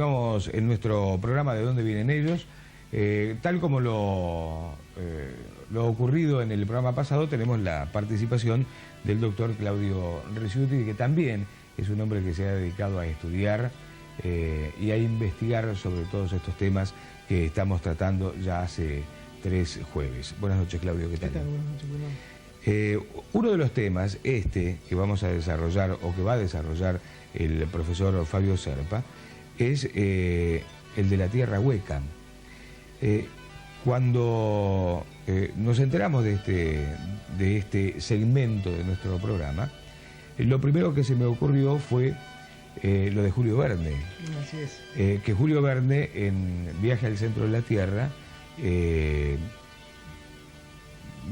continuamos en nuestro programa ¿De dónde vienen ellos? Tal como lo ocurrido en el programa pasado, tenemos la participación del doctor Claudio Ricciuti, que también es un hombre que se ha dedicado a estudiar y a investigar sobre todos estos temas que estamos tratando ya hace 3 jueves. Buenas noches, Claudio, ¿qué tal? ¿Qué tal? Buenas noches, Bruno. Uno de los temas, que vamos a desarrollar o que va a desarrollar el profesor Fabio Serpa, es el de la tierra hueca. Cuando nos enteramos de este segmento de nuestro programa, lo primero que se me ocurrió fue lo de Julio Verne. Así es. Que Julio Verne, en Viaje al centro de la Tierra,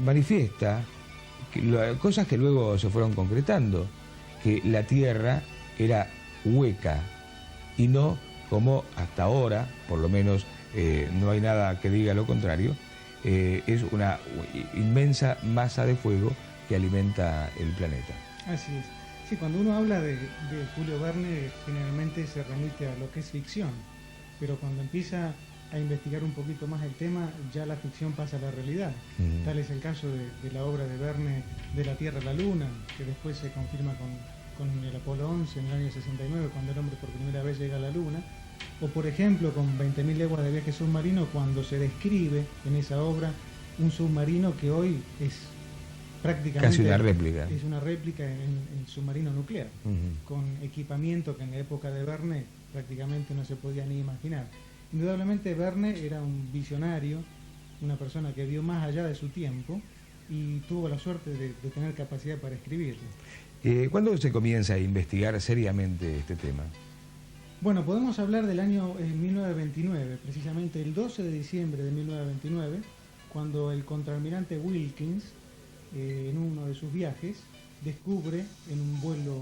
manifiesta cosas que luego se fueron concretando, que la Tierra era hueca y no como hasta ahora, por lo menos no hay nada que diga lo contrario, es una inmensa masa de fuego que alimenta el planeta. Así es. Sí, cuando uno habla de Julio Verne, generalmente se remite a lo que es ficción, pero cuando empieza a investigar un poquito más el tema, ya la ficción pasa a la realidad. Tal es el caso de la obra de Verne, De la Tierra a la Luna, que después se confirma con el Apolo 11 en el año 69, cuando el hombre por primera vez llega a la Luna, o por ejemplo con 20.000 leguas de viaje submarino, cuando se describe en esa obra un submarino que hoy es prácticamente casi una réplica. Es una réplica en submarino nuclear, con equipamiento que en la época de Verne prácticamente no se podía ni imaginar. Indudablemente Verne era un visionario, una persona que vio más allá de su tiempo y tuvo la suerte de tener capacidad para escribirlo. ¿Cuándo se comienza a investigar seriamente este tema? Bueno, podemos hablar del año 1929, precisamente el 12 de diciembre de 1929, cuando el contraalmirante Wilkins, en uno de sus viajes, descubre en un vuelo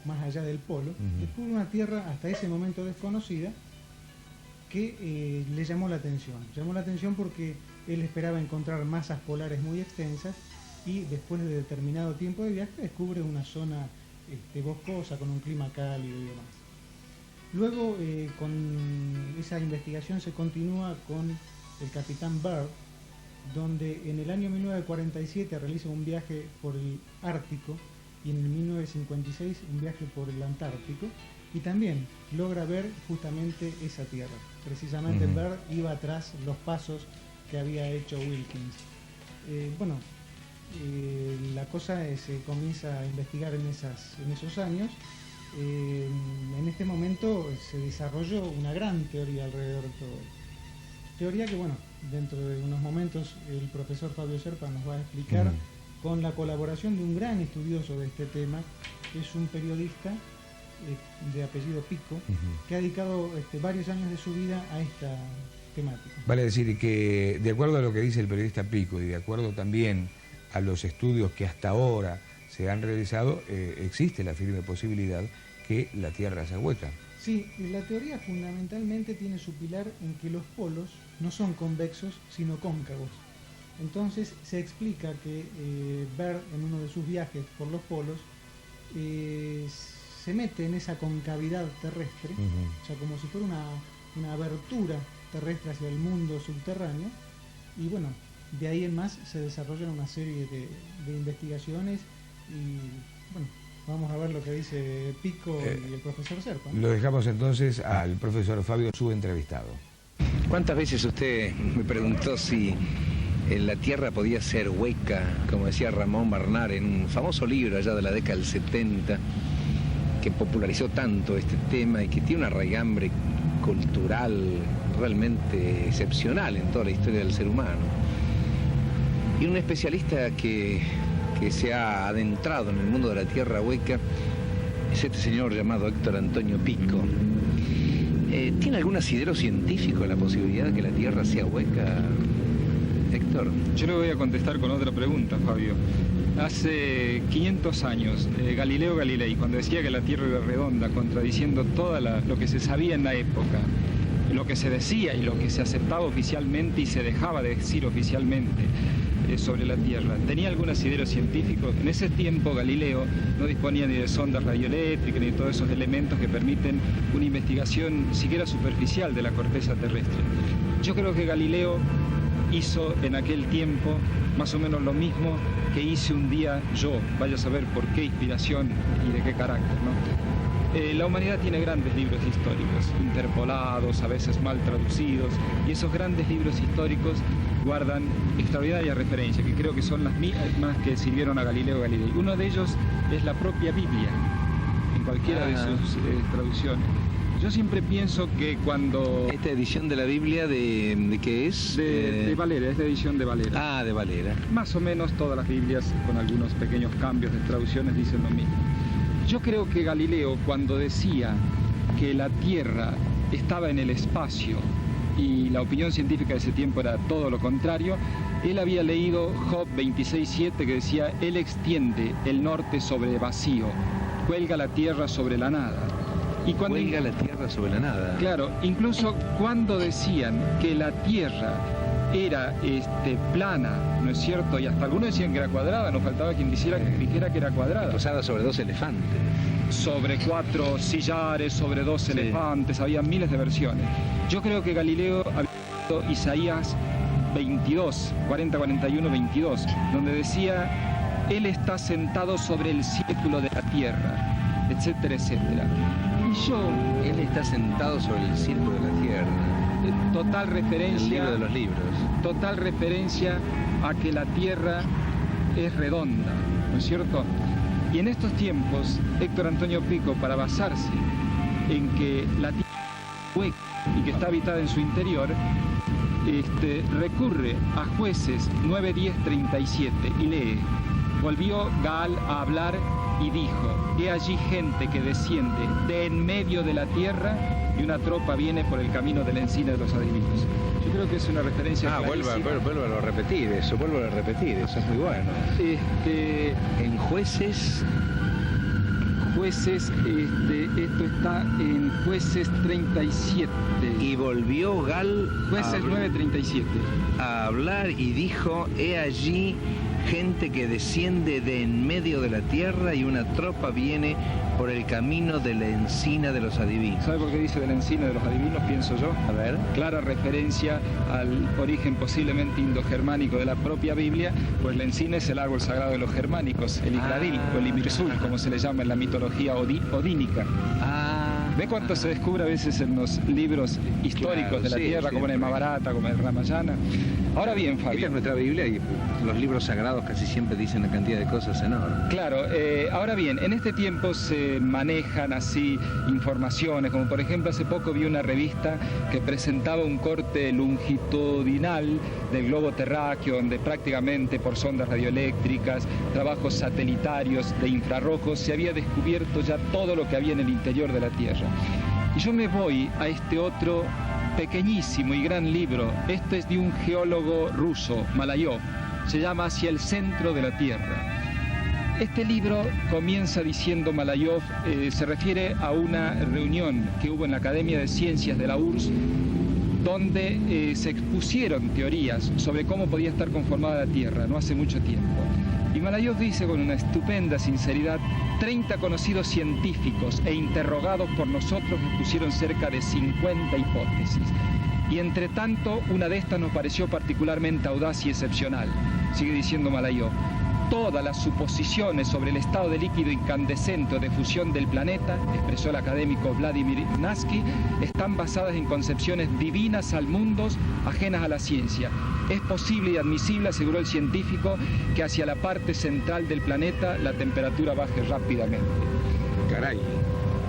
más allá del polo, descubre una tierra hasta ese momento desconocida que le llamó la atención. Llamó la atención porque él esperaba encontrar masas polares muy extensas y después de determinado tiempo de viaje descubre una zona boscosa con un clima cálido y demás. Luego con esa investigación se continúa con el capitán Byrd, donde en el año 1947 realiza un viaje por el Ártico y en el 1956 un viaje por el Antártico y también logra ver justamente esa tierra. Precisamente Byrd iba tras los pasos que había hecho Wilkins. La cosa se comienza a investigar en esos años. En este momento se desarrolló una gran teoría alrededor de todo esto. Teoría que, dentro de unos momentos el profesor Fabio Serpa nos va a explicar con la colaboración de un gran estudioso de este tema, que es un periodista de apellido Pico, que ha dedicado varios años de su vida a esta temática. Vale decir que, de acuerdo a lo que dice el periodista Pico y de acuerdo también a los estudios que hasta ahora se han realizado, existe la firme posibilidad que la Tierra sea hueca. Sí, la teoría fundamentalmente tiene su pilar en que los polos no son convexos, sino cóncavos. Entonces se explica que Byrd, en uno de sus viajes por los polos, se mete en esa concavidad terrestre, o sea, como si fuera una abertura terrestre hacia el mundo subterráneo, y de ahí en más se desarrollan una serie de investigaciones y vamos a ver lo que dice Pico y el profesor Serpa. Lo dejamos entonces al profesor Fabio, su entrevistado. ¿Cuántas veces usted me preguntó si la Tierra podía ser hueca, como decía Ramón Barnard en un famoso libro allá de la década del 70, que popularizó tanto este tema y que tiene una raigambre cultural realmente excepcional en toda la historia del ser humano? Y un especialista que se ha adentrado en el mundo de la tierra hueca es este señor llamado Héctor Antonio Pico. ¿Tiene algún asidero científico la posibilidad de que la Tierra sea hueca, Héctor? Yo le voy a contestar con otra pregunta, Fabio. Hace 500 años, Galileo Galilei, cuando decía que la Tierra era redonda, contradiciendo todo lo que se sabía en la época, lo que se decía y lo que se aceptaba oficialmente y se dejaba de decir oficialmente, sobre la Tierra. Tenía algún asidero científico. En ese tiempo Galileo no disponía ni de sondas radioeléctricas ni de todos esos elementos que permiten una investigación siquiera superficial de la corteza terrestre. Yo creo que Galileo hizo en aquel tiempo más o menos lo mismo que hice un día yo, vaya a saber por qué inspiración y de qué carácter, ¿no? La humanidad tiene grandes libros históricos, interpolados, a veces mal traducidos, y esos grandes libros históricos guardan extraordinarias referencias, que creo que son las mismas que sirvieron a Galileo Galilei. Uno de ellos es la propia Biblia, en cualquiera de sus traducciones. Yo siempre pienso que cuando... ¿Esta edición de la Biblia de qué es? De Valera, es la edición de Valera. Ah, de Valera. Más o menos todas las Biblias, con algunos pequeños cambios de traducciones, dicen lo mismo. Yo creo que Galileo, cuando decía que la Tierra estaba en el espacio y la opinión científica de ese tiempo era todo lo contrario, él había leído Job 26:7 que decía: Él extiende el norte sobre vacío, cuelga la tierra sobre la nada. Y cuando cuelga la tierra sobre la nada. Claro, incluso cuando decían que la Tierra era plana, ¿no es cierto? Y hasta algunos decían que era cuadrada, no faltaba quien dijera que era cuadrada. Posada sobre 2 elefantes. Sobre 4 sillares, sobre 2 elefantes, había miles de versiones. Yo creo que Galileo había leído Isaías 22, 22, donde decía: Él está sentado sobre el círculo de la tierra, etcétera, etcétera. Y Él está sentado sobre el círculo de la tierra. Total referencia... El libro de los libros. Total referencia a que la Tierra es redonda, ¿no es cierto? Y en estos tiempos, Héctor Antonio Pico, para basarse en que la Tierra es hueca y que está habitada en su interior, recurre a Jueces 9, 10, 37 y lee: Volvió Gaal a hablar y dijo: He allí gente que desciende de en medio de la tierra y una tropa viene por el camino de la encina de los adivinos. Yo creo que es una referencia vuélvalo a repetir, eso es muy bueno. En Jueces... esto está en Jueces 37. Y volvió Gal... Jueces 9:37. A hablar y dijo: He allí gente que desciende de en medio de la tierra y una tropa viene por el camino de la encina de los adivinos. ¿Sabe por qué dice de la encina de los adivinos? Pienso yo. A ver. Clara referencia al origen posiblemente indogermánico de la propia Biblia, pues la encina es el árbol sagrado de los germánicos, el Igradil o el Imirsul, como se le llama en la mitología odínica. ¿Ve cuánto se descubre a veces en los libros históricos de la tierra, como en el Mahabharata, como en el Ramayana? Ahora bien, Fabio... Esta es nuestra Biblia y los libros sagrados casi siempre dicen una cantidad de cosas enormes. Claro, ahora bien, en este tiempo se manejan así informaciones, como por ejemplo hace poco vi una revista que presentaba un corte longitudinal del globo terráqueo, donde prácticamente por sondas radioeléctricas, trabajos satelitarios de infrarrojos, se había descubierto ya todo lo que había en el interior de la Tierra. Y yo me voy a este otro pequeñísimo y gran libro. Este es de un geólogo ruso, Malayov. Se llama Hacia el centro de la Tierra. Este libro comienza diciendo Malayov, se refiere a una reunión que hubo en la Academia de Ciencias de la URSS, donde se expusieron teorías sobre cómo podía estar conformada la Tierra, no hace mucho tiempo. Y Malayov dice con una estupenda sinceridad: 30 conocidos científicos e interrogados por nosotros expusieron cerca de 50 hipótesis. Y entre tanto, una de estas nos pareció particularmente audaz y excepcional. Sigue diciendo Malayov: todas las suposiciones sobre el estado de líquido incandescente o de fusión del planeta, expresó el académico Vladimir Naski, están basadas en concepciones divinas al mundo, ajenas a la ciencia. Es posible y admisible, aseguró el científico, que hacia la parte central del planeta la temperatura baje rápidamente. Caray,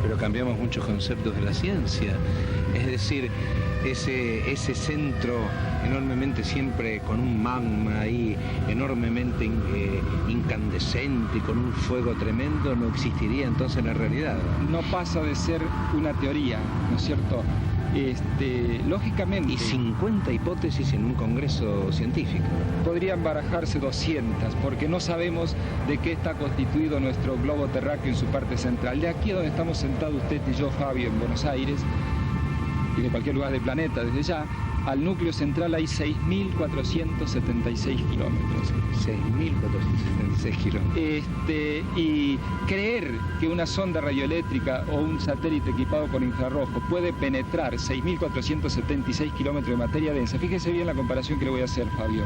pero cambiamos muchos conceptos de la ciencia. Es decir, ese centro enormemente siempre con un magma ahí enormemente incandescente y con un fuego tremendo, no existiría entonces en la realidad. No pasa de ser una teoría, ¿no es cierto? Lógicamente... Y 50 hipótesis en un congreso científico. Podrían barajarse 200, porque no sabemos de qué está constituido nuestro globo terráqueo en su parte central. De aquí a donde estamos sentados usted y yo, Fabio, en Buenos Aires, y de cualquier lugar del planeta desde ya, al núcleo central hay 6.476 kilómetros. 6.476 kilómetros. Y creer que una sonda radioeléctrica o un satélite equipado con infrarrojo puede penetrar 6.476 kilómetros de materia densa, fíjese bien la comparación que le voy a hacer, Fabio.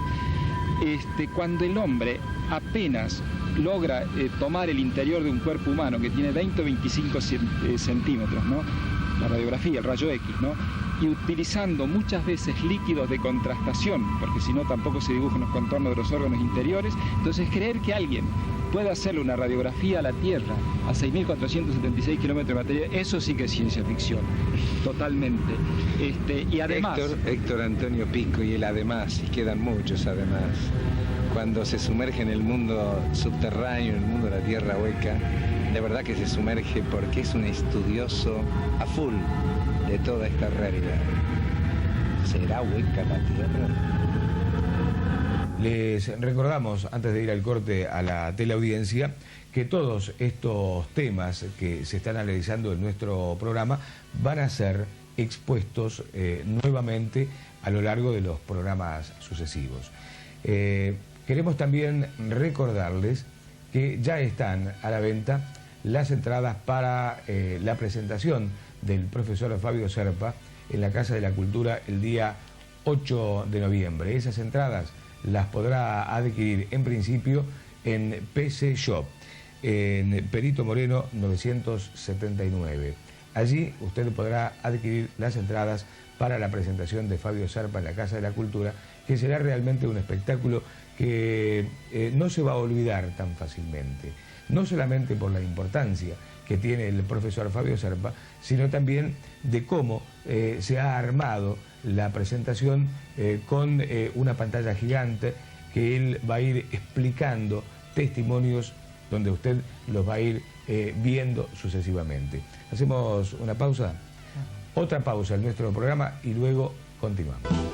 Cuando el hombre apenas logra tomar el interior de un cuerpo humano que tiene 20 o 25 centímetros, ¿no? La radiografía, el rayo X, ¿no? Y utilizando muchas veces líquidos de contrastación, porque si no tampoco se dibujan los contornos de los órganos interiores, entonces creer que alguien pueda hacerle una radiografía a la Tierra a 6.476 kilómetros de materia, eso sí que es ciencia ficción, totalmente. Y además... Héctor Antonio Pico y el además, y quedan muchos además, cuando se sumerge en el mundo subterráneo, en el mundo de la Tierra hueca, de verdad que se sumerge porque es un estudioso a full de toda esta realidad. ¿Será hueca la Tierra? Les recordamos, antes de ir al corte a la teleaudiencia, que todos estos temas que se están analizando en nuestro programa van a ser expuestos nuevamente a lo largo de los programas sucesivos. Queremos también recordarles que ya están a la venta las entradas para la presentación del profesor Fabio Serpa en la Casa de la Cultura el día 8 de noviembre. Esas entradas las podrá adquirir en principio en PC Shop, en Perito Moreno 979. Allí usted podrá adquirir las entradas para la presentación de Fabio Serpa en la Casa de la Cultura, que será realmente un espectáculo que no se va a olvidar tan fácilmente, no solamente por la importancia que tiene el profesor Fabio Serpa, sino también de cómo se ha armado la presentación con una pantalla gigante que él va a ir explicando testimonios donde usted los va a ir viendo sucesivamente. Hacemos una pausa, otra pausa en nuestro programa y luego continuamos.